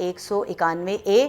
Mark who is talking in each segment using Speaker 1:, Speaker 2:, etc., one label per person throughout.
Speaker 1: 191A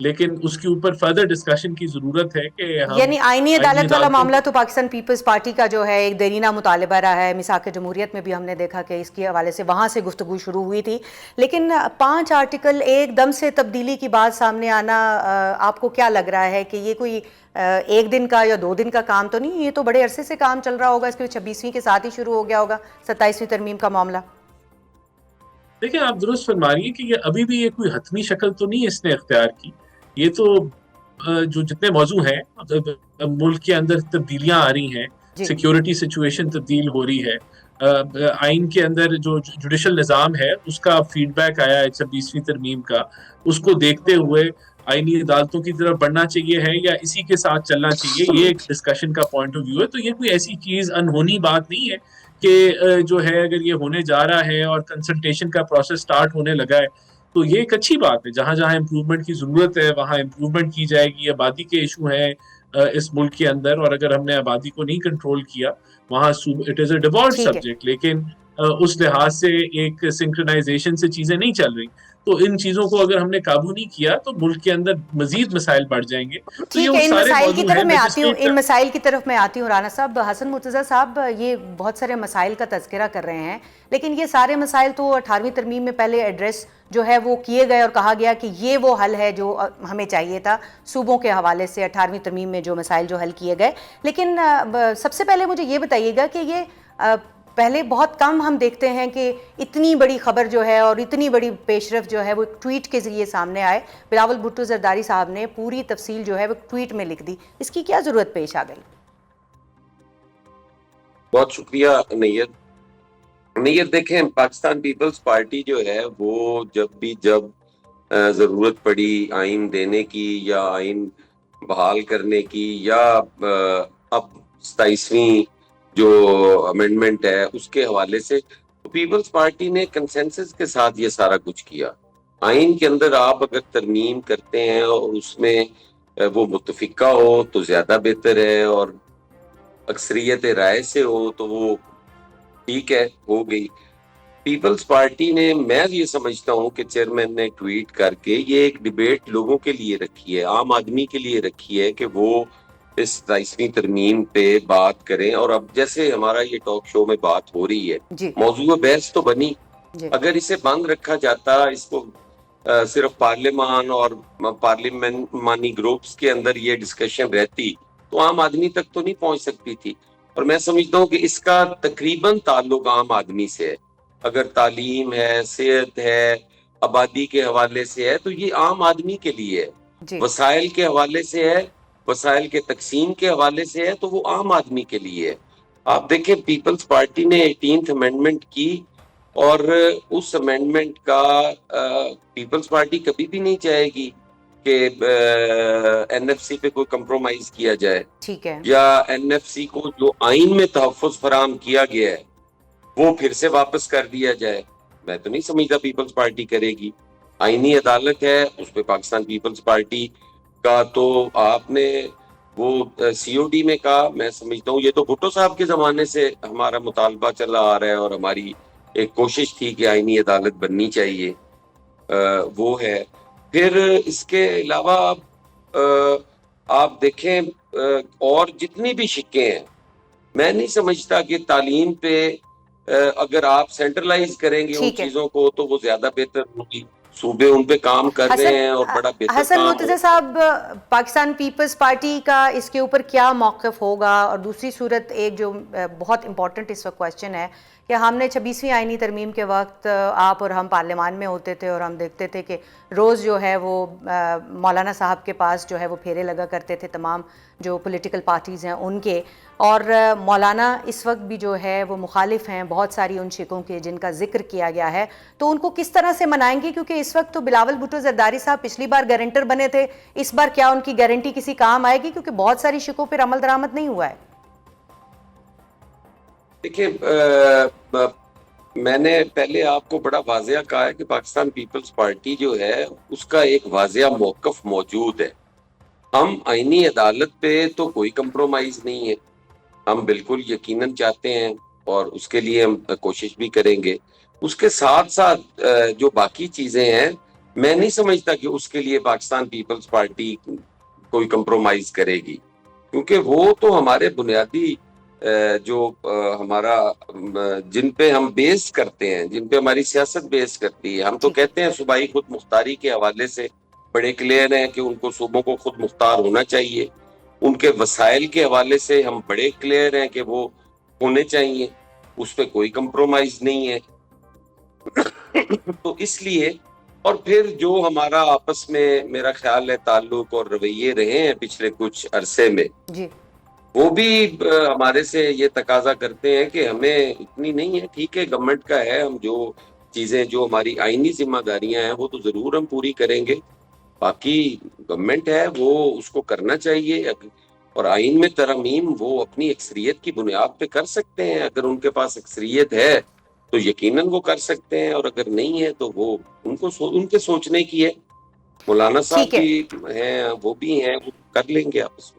Speaker 2: لیکن اس کے اوپر فردر ڈسکشن کی ضرورت ہے کہ ہم
Speaker 1: یعنی آئینی عدالت والا
Speaker 2: عدالتوں
Speaker 1: معاملہ تو پاکستان پیپلز پارٹی کا جو ہے ایک دیرینہ مطالبہ رہا ہے. میثاق جمہوریت میں بھی ہم نے دیکھا کہ اس کے حوالے سے وہاں سے گفتگو شروع ہوئی تھی, لیکن 5 آرٹیکل ایک دم سے تبدیلی کی بات سامنے آنا, آپ کو کیا لگ رہا ہے کہ یہ کوئی ایک دن کا یا 2 دن کا کام تو نہیں, یہ تو بڑے عرصے سے کام چل رہا ہوگا, اس کے 26ویں کے ساتھ ہی شروع ہو گیا ہوگا 27ویں ترمیم کا معاملہ؟
Speaker 2: دیکھیں آپ درست فرما رہی ہیں کہ یہ ابھی بھی یہ کوئی حتمی شکل تو نہیں اس نے اختیار کی. یہ تو جو جتنے موضوع ہیں, ملک کے اندر تبدیلیاں آ رہی ہیں, سیکیورٹی سچویشن تبدیل ہو رہی ہے, آئین کے اندر جو جوڈیشل نظام ہے اس کا فیڈ بیک آیا ہے 26ویں ترمیم کا, اس کو دیکھتے ہوئے آئینی عدالتوں کی طرف بڑھنا چاہیے ہے یا اسی کے ساتھ چلنا چاہیے, یہ ایک ڈسکشن کا پوائنٹ آف ویو ہے. تو یہ کوئی ایسی چیز انہونی بات نہیں ہے کہ جو ہے اگر یہ ہونے جا رہا ہے اور کنسلٹیشن کا پروسیس سٹارٹ ہونے لگا ہے تو یہ ایک اچھی بات ہے. جہاں جہاں امپروومنٹ کی ضرورت ہے وہاں امپروومنٹ کی جائے گی. آبادی کے ایشو ہیں اس ملک کے اندر, اور اگر ہم نے آبادی کو نہیں کنٹرول کیا وہاں it is a devolved subject, لیکن اس لحاظ سے ایک سنکرونائزیشن سے چیزیں نہیں چل رہی. تو ان چیزوں کو اگر ہم نے قابو نہیں کیا تو ملک کے اندر مزید مسائل بڑھ جائیں گے. تو یہ
Speaker 1: ٹھیک ہے, ان
Speaker 2: سارے
Speaker 1: مسائل کی
Speaker 2: موضوع
Speaker 1: طرف
Speaker 2: ہیں
Speaker 1: میں آتی ہوں,
Speaker 2: لیجسلیٹر.
Speaker 1: ان مسائل کی طرف میں آتی ہوں رانا صاحب. حسن مرتضیٰ صاحب یہ بہت سارے مسائل کا تذکرہ کر رہے ہیں, لیکن یہ سارے مسائل تو 18ویں ترمیم میں پہلے ایڈریس جو ہے وہ کیے گئے اور کہا گیا کہ یہ وہ حل ہے جو ہمیں چاہیے تھا صوبوں کے حوالے سے 18ویں ترمیم میں جو مسائل جو حل کیے گئے. لیکن سب سے پہلے مجھے یہ بتائیے گا کہ یہ پہلے بہت کم ہم دیکھتے ہیں کہ اتنی بڑی خبر جو ہے اور اتنی بڑی پیش رفت جو ہے وہ ایک ٹویٹ کے ذریعے سامنے آئے. بلاول بھٹو زرداری صاحب نے پوری تفصیل جو ہے وہ ٹویٹ میں لکھ دی, اس کی کیا ضرورت پیش آ گئی؟
Speaker 3: بہت شکریہ نیت. دیکھیں پاکستان پیپلز پارٹی جو ہے وہ جب ضرورت پڑی آئین دینے کی یا آئین بحال کرنے کی یا اب 27ویں جو امینڈمنٹ ہے اس کے حوالے سے, پیپلز پارٹی نے کنسنسس کے ساتھ یہ سارا کچھ کیا. آئین کے اندر آپ اگر ترمیم کرتے ہیں اور اس میں وہ متفقہ ہو تو زیادہ بہتر ہے, اور اکثریت رائے سے ہو تو وہ ٹھیک ہے, ہو گئی. پیپلز پارٹی نے, میں یہ سمجھتا ہوں کہ چیئرمین نے ٹویٹ کر کے یہ ایک ڈیبیٹ لوگوں کے لیے رکھی ہے, عام آدمی کے لیے رکھی ہے کہ وہ اس 27ویں ترمیم پہ بات کریں. اور اب جیسے ہمارا یہ ٹاک شو میں بات ہو رہی ہے, موضوع بحث تو بنی, اگر اسے بند رکھا جاتا, اس کو صرف پارلیمان اور پارلیمانی گروپس کے اندر یہ ڈسکشن رہتی تو عام آدمی تک تو نہیں پہنچ سکتی تھی. اور میں سمجھتا ہوں کہ اس کا تقریباً تعلق عام آدمی سے ہے. اگر تعلیم ہے, صحت ہے, آبادی کے حوالے سے ہے تو یہ عام آدمی کے لیے ہے. وسائل کے حوالے سے ہے, وسائل کے تقسیم کے حوالے سے ہے تو وہ عام آدمی کے لیے ہے. آپ دیکھیں پیپلز پارٹی نے 18th امینڈمنٹ کی, اور اس امینڈمنٹ کا پیپلز پارٹی کبھی بھی نہیں چاہے گی کہ این ایف سی پہ کوئی کمپرومائز کیا جائے, یا این ایف سی کو جو آئین میں تحفظ فراہم کیا گیا ہے وہ پھر سے واپس کر دیا جائے. میں تو نہیں سمجھتا پیپلز پارٹی کرے گی. آئینی عدالت ہے, اس پہ پاکستان پیپلز پارٹی کا تو آپ نے وہ سی او ڈی میں کہا, میں سمجھتا ہوں یہ تو بھٹو صاحب کے زمانے سے ہمارا مطالبہ چلا آ رہا ہے اور ہماری ایک کوشش تھی کہ آئینی عدالت بننی چاہیے, وہ ہے. پھر اس کے علاوہ آپ دیکھیں اور جتنی بھی شکیں ہیں, میں نہیں سمجھتا کہ تعلیم پہ اگر آپ سینٹرلائز کریں گے ان چیزوں کو تو وہ زیادہ بہتر ہوگی. صوبے ان پہ کام کر رہے ہیں اور بڑا بہتر
Speaker 1: حسن مرتضیٰ صاحب, پاکستان پیپلز پارٹی کا اس کے اوپر کیا موقف ہوگا؟ اور دوسری صورت ایک جو بہت امپورٹنٹ اس وقت کویسچن ہے کہ ہم نے 26ویں آئینی ترمیم کے وقت آپ اور ہم پارلیمان میں ہوتے تھے اور ہم دیکھتے تھے کہ روز جو ہے وہ مولانا صاحب کے پاس جو ہے وہ پھیرے لگا کرتے تھے تمام جو پولیٹیکل پارٹیز ہیں ان کے, اور مولانا اس وقت بھی جو ہے وہ مخالف ہیں بہت ساری ان شکوں کے جن کا ذکر کیا گیا ہے. تو ان کو کس طرح سے منائیں گے؟ کیونکہ اس وقت تو بلاول بھٹو زرداری صاحب پچھلی بار گارنٹر بنے تھے, اس بار کیا ان کی گارنٹی کسی کام آئے گی؟ کیونکہ بہت ساری شکوں پر عمل درآمد نہیں ہوا ہے.
Speaker 3: دیکھیں میں نے پہلے آپ کو بڑا واضح کہا ہے کہ پاکستان پیپلز پارٹی جو ہے اس کا ایک واضح موقف موجود ہے. ہم آئینی عدالت پہ تو کوئی کمپرومائز نہیں ہے, ہم بالکل یقیناً چاہتے ہیں اور اس کے لیے ہم کوشش بھی کریں گے. اس کے ساتھ ساتھ جو باقی چیزیں ہیں میں نہیں سمجھتا کہ اس کے لیے پاکستان پیپلز پارٹی کوئی کمپرومائز کرے گی، کیونکہ وہ تو ہمارے بنیادی جو ہمارا جن پہ ہم بیس کرتے ہیں، جن پہ ہماری سیاست بیس کرتی ہے، ہم تو کہتے ہیں صوبائی خود مختاری کے حوالے سے بڑے کلیئر ہیں کہ ان کو صوبوں کو خود مختار ہونا چاہیے، ان کے وسائل کے حوالے سے ہم بڑے کلیئر ہیں کہ وہ ہونے چاہیے، اس پہ کوئی کمپرومائز نہیں ہے۔ تو اس لیے، اور پھر جو ہمارا آپس میں میرا خیال ہے تعلق اور رویے رہے ہیں پچھلے کچھ عرصے میں،
Speaker 1: جی
Speaker 3: وہ بھی ہمارے سے یہ تقاضا کرتے ہیں کہ ہمیں اتنی نہیں ہے، ٹھیک ہے گورنمنٹ کا ہے، ہم جو چیزیں جو ہماری آئینی ذمہ داریاں ہیں وہ تو ضرور ہم پوری کریں گے، باقی گورنمنٹ ہے وہ اس کو کرنا چاہیے، اور آئین میں ترمیم وہ اپنی اکثریت کی بنیاد پہ کر سکتے ہیں، اگر ان کے پاس اکثریت ہے تو یقیناً وہ کر سکتے ہیں، اور اگر نہیں ہے تو وہ ان کے سوچنے کی ہے۔ مولانا صاحب
Speaker 1: ٹھیک ہے۔
Speaker 3: بھی ہیں، وہ بھی ہیں، وہ کر لیں گے آپس میں۔